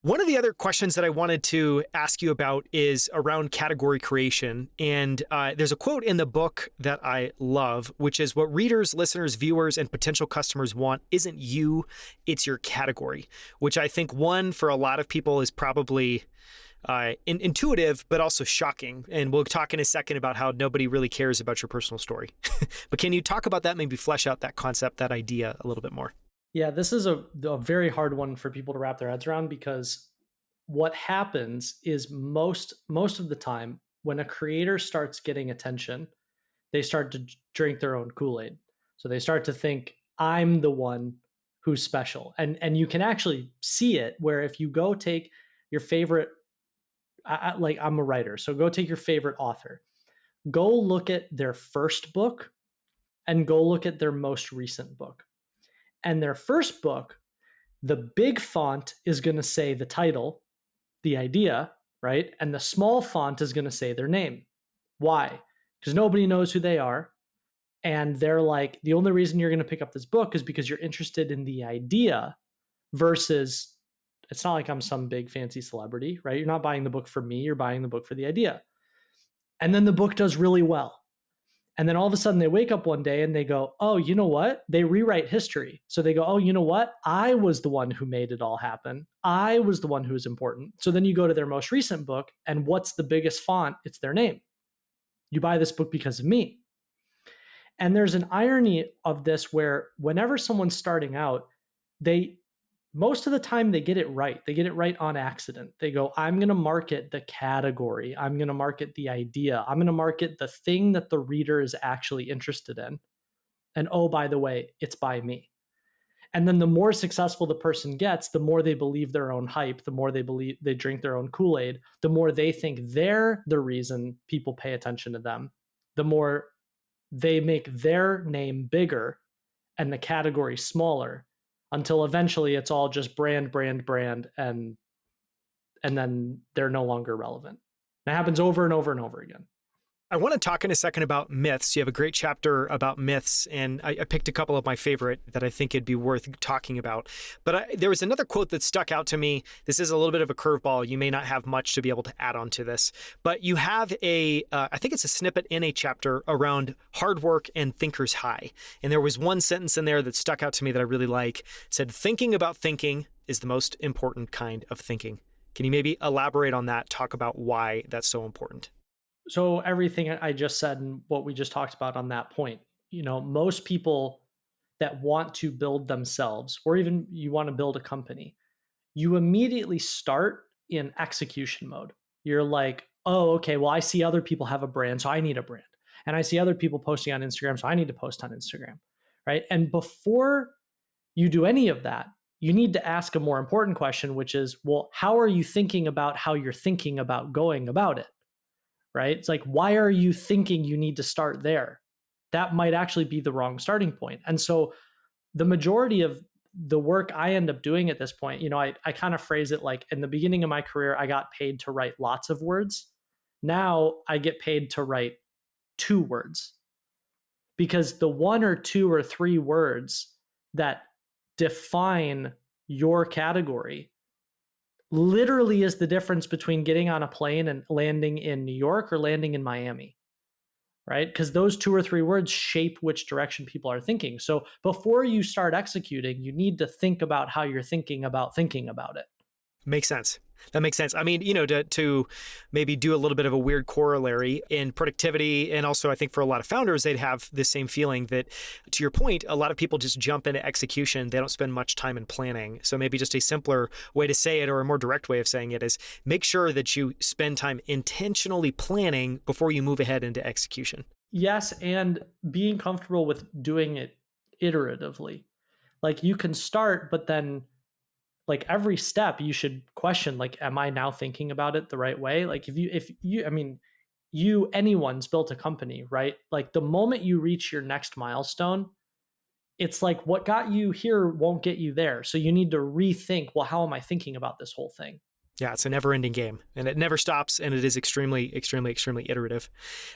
One of the other questions that I wanted to ask you about is around category creation. And there's a quote in the book that I love, which is, what readers, listeners, viewers, and potential customers want isn't you, it's your category, which I think one for a lot of people is probably intuitive, but also shocking. And we'll talk in a second about how nobody really cares about your personal story. But can you talk about that, maybe flesh out that concept, that idea a little bit more? Yeah, this is a very hard one for people to wrap their heads around, because what happens is most of the time when a creator starts getting attention, they start to drink their own Kool-Aid. So they start to think, I'm the one who's special. And you can actually see it, where if you go take your favorite, like I'm a writer, so go take your favorite author, go look at their first book and go look at their most recent book. And their first book, the big font is going to say the title, the idea, right? And the small font is going to say their name. Why? Because nobody knows who they are. And they're like, the only reason you're going to pick up this book is because you're interested in the idea, versus it's not like I'm some big fancy celebrity, right? You're not buying the book for me, you're buying the book for the idea. And then the book does really well. And then all of a sudden they wake up one day and they go, oh, you know what? They rewrite history. So they go, oh, you know what? I was the one who made it all happen. I was the one who was important. So then you go to their most recent book, and what's the biggest font? It's their name. You buy this book because of me. And there's an irony of this, where whenever someone's starting out, most of the time they get it right. They get it right on accident. They go, I'm going to market the category. I'm going to market the idea. I'm going to market the thing that the reader is actually interested in. And oh, by the way, it's by me. And then the more successful the person gets, the more they believe their own hype, the more they believe they drink their own Kool-Aid, the more they think they're the reason people pay attention to them, the more they make their name bigger and the category smaller, until eventually it's all just brand, and then they're no longer relevant. That happens over and over and over again. I want to talk in a second about myths. You have a great chapter about myths, and I picked a couple of my favorite that I think it'd be worth talking about. But there was another quote that stuck out to me. This is a little bit of a curveball. You may not have much to be able to add on to this, but you have I think it's a snippet in a chapter around hard work and thinker's high. And there was one sentence in there that stuck out to me that I really like. It said, thinking about thinking is the most important kind of thinking. Can you maybe elaborate on that? Talk about why that's so important. So everything I just said and what we just talked about on that point, most people that want to build themselves, or even you want to build a company, you immediately start in execution mode. You're like, oh, okay, well, I see other people have a brand, so I need a brand. And I see other people posting on Instagram, so I need to post on Instagram, right? And before you do any of that, you need to ask a more important question, which is, well, how are you thinking about how you're thinking about going about it? Right? It's like, why are you thinking you need to start there? That might actually be the wrong starting point. And so the majority of the work I end up doing at this point, I kind of phrase it like, in the beginning of my career, I got paid to write lots of words. Now I get paid to write 2 words, because the 1 or 2 or 3 words that define your category literally is the difference between getting on a plane and landing in New York or landing in Miami, right? Because those 2 or 3 words shape which direction people are thinking. So before you start executing, you need to think about how you're thinking about it. Makes sense. That makes sense. I mean, to maybe do a little bit of a weird corollary in productivity, and also I think for a lot of founders, they'd have the same feeling that, to your point, a lot of people just jump into execution. They don't spend much time in planning. So maybe just a simpler way to say it, or a more direct way of saying it, is make sure that you spend time intentionally planning before you move ahead into execution. Yes, and being comfortable with doing it iteratively. Like, you can start, but then like every step you should question, like, am I now thinking about it the right way? Like, anyone's built a company, right? Like, the moment you reach your next milestone, it's like what got you here won't get you there. So you need to rethink, well, how am I thinking about this whole thing? Yeah, it's a never-ending game, and it never stops, and it is extremely, extremely, extremely iterative.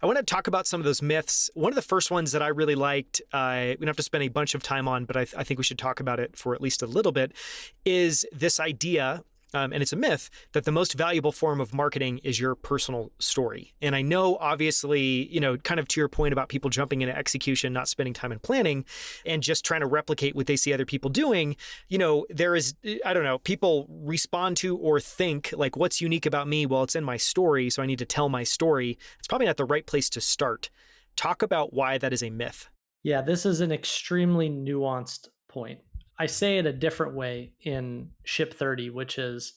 I want to talk about some of those myths. One of the first ones that I really liked, we don't have to spend a bunch of time on, but I think we should talk about it for at least a little bit, is this idea and it's a myth, that the most valuable form of marketing is your personal story. And I know, obviously, kind of to your point about people jumping into execution, not spending time in planning, and just trying to replicate what they see other people doing, there is, I don't know, people respond to or think like, what's unique about me? Well, it's in my story, so I need to tell my story. It's probably not the right place to start. Talk about why that is a myth. Yeah, this is an extremely nuanced point. I say it a different way in Ship 30, which is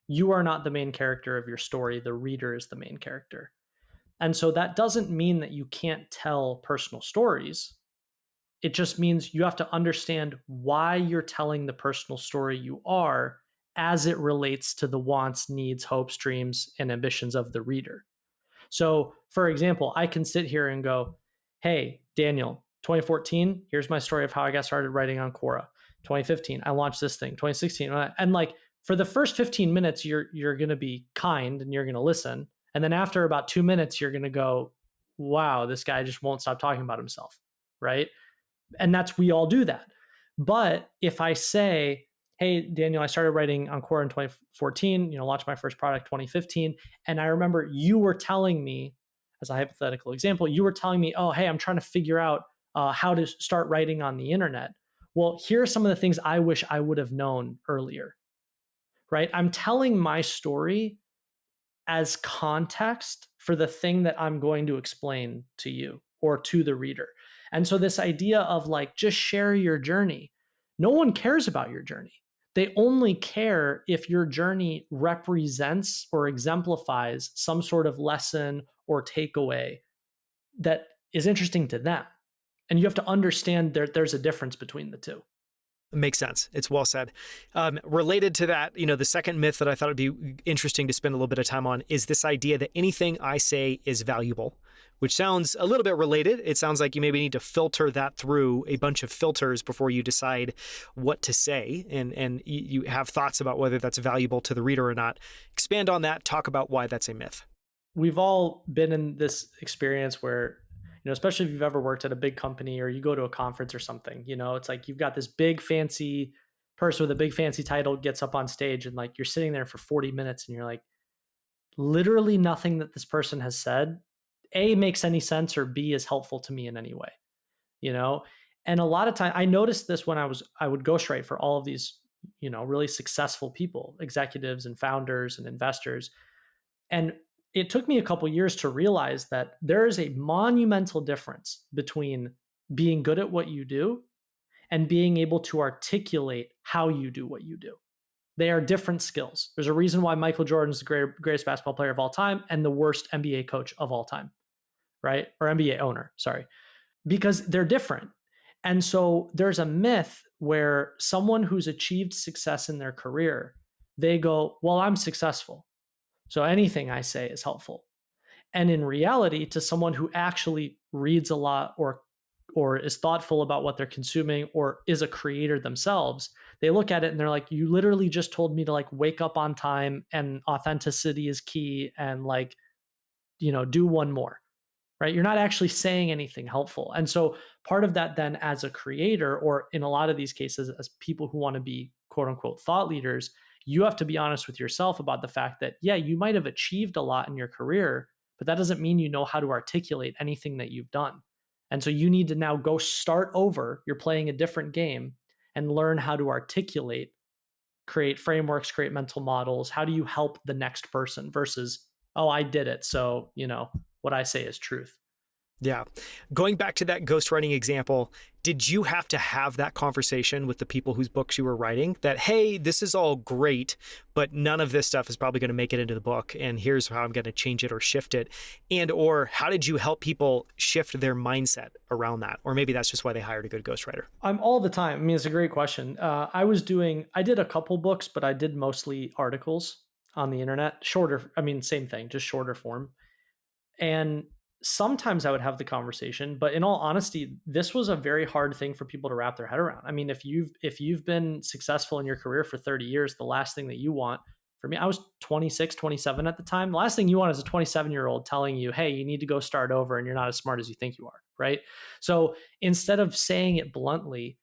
you are not the main character of your story. The reader is the main character. And so that doesn't mean that you can't tell personal stories. It just means you have to understand why you're telling the personal story you are as it relates to the wants, needs, hopes, dreams, and ambitions of the reader. So, for example, I can sit here and go, hey, Daniel, 2014, here's my story of how I got started writing on Quora. 2015, I launched this thing. 2016, and like for the first 15 minutes, you're going to be kind and you're going to listen. And then after about 2 minutes, you're going to go, wow, this guy just won't stop talking about himself. Right. And we all do that. But if I say, hey, Daniel, I started writing on Quora in 2014, launched my first product 2015. And I remember you were telling me, as a hypothetical example, you were telling me, oh, hey, I'm trying to figure out how to start writing on the internet. Well, here are some of the things I wish I would have known earlier, right? I'm telling my story as context for the thing that I'm going to explain to you or to the reader. And so this idea of like, just share your journey. No one cares about your journey. They only care if your journey represents or exemplifies some sort of lesson or takeaway that is interesting to them. And you have to understand there's a difference between the two. Makes sense. It's well said. Related to that, the second myth that I thought would be interesting to spend a little bit of time on is this idea that anything I say is valuable, which sounds a little bit related. It sounds like you maybe need to filter that through a bunch of filters before you decide what to say, and you have thoughts about whether that's valuable to the reader or not. Expand on that. Talk about why that's a myth. We've all been in this experience where, especially if you've ever worked at a big company or you go to a conference or something, it's like you've got this big fancy person with a big fancy title gets up on stage and like you're sitting there for 40 minutes and you're like, literally nothing that this person has said, A, makes any sense, or B, is helpful to me in any way, And a lot of time I noticed this when I would ghostwrite for all of these, really successful people, executives and founders and investors. And it took me a couple years to realize that there is a monumental difference between being good at what you do and being able to articulate how you do what you do. They are different skills. There's a reason why Michael Jordan is the greatest basketball player of all time and the worst NBA coach of all time, right? Or NBA owner, sorry, because they're different. And so there's a myth where someone who's achieved success in their career, they go, well, I'm successful, so anything I say is helpful. And in reality, to someone who actually reads a lot or is thoughtful about what they're consuming or is a creator themselves, they look at it and they're like, you literally just told me to like wake up on time and authenticity is key and like, do one more, right? You're not actually saying anything helpful. And so part of that then as a creator, or in a lot of these cases, as people who want to be quote unquote thought leaders, you have to be honest with yourself about the fact that, yeah, you might have achieved a lot in your career, but that doesn't mean you know how to articulate anything that you've done. And so you need to now go start over. You're playing a different game and learn how to articulate, create frameworks, create mental models. How do you help the next person versus, oh, I did it, so, what I say is truth. Yeah. Going back to that ghostwriting example, did you have to have that conversation with the people whose books you were writing that, hey, this is all great, but none of this stuff is probably going to make it into the book, and here's how I'm going to change it or shift it? And or how did you help people shift their mindset around that? Or maybe that's just why they hired a good ghostwriter. I'm all the time. I mean, it's a great question. I did a couple books, but I did mostly articles on the internet, shorter, same thing, just shorter form. And sometimes I would have the conversation, but in all honesty, this was a very hard thing for people to wrap their head around. I mean, if you've been successful in your career for 30 years, the last thing that you want, for me, I was 26, 27 at the time. The last thing you want is a 27-year-old telling you, hey, you need to go start over and you're not as smart as you think you are, right? So instead of saying it bluntly,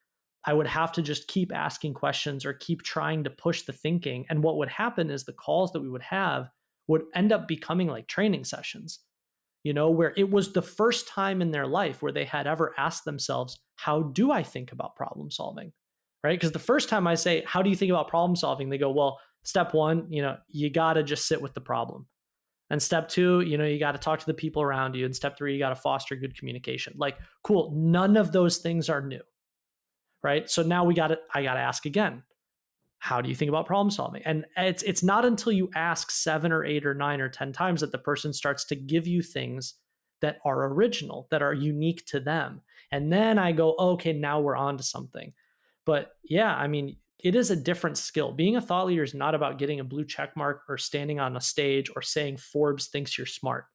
I would have to just keep asking questions or keep trying to push the thinking. And what would happen is the calls that we would have would end up becoming like training sessions, where it was the first time in their life where they had ever asked themselves, how do I think about problem solving? Right? Because the first time I say, how do you think about problem solving? They go, well, step one, you got to just sit with the problem. And step two, you got to talk to the people around you. And step three, you got to foster good communication. Like, cool. None of those things are new. Right. So now I got to ask again, how do you think about problem solving? And it's not until you ask 7 or 8 or 9 or 10 times that the person starts to give you things that are original, that are unique to them. And then I go, okay, now we're on to something. But yeah, I mean, it is a different skill. Being a thought leader is not about getting a blue check mark or standing on a stage or saying Forbes thinks you're smart.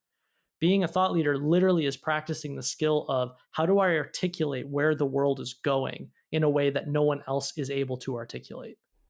Being a thought leader literally is practicing the skill of how do I articulate where the world is going in a way that no one else is able to articulate.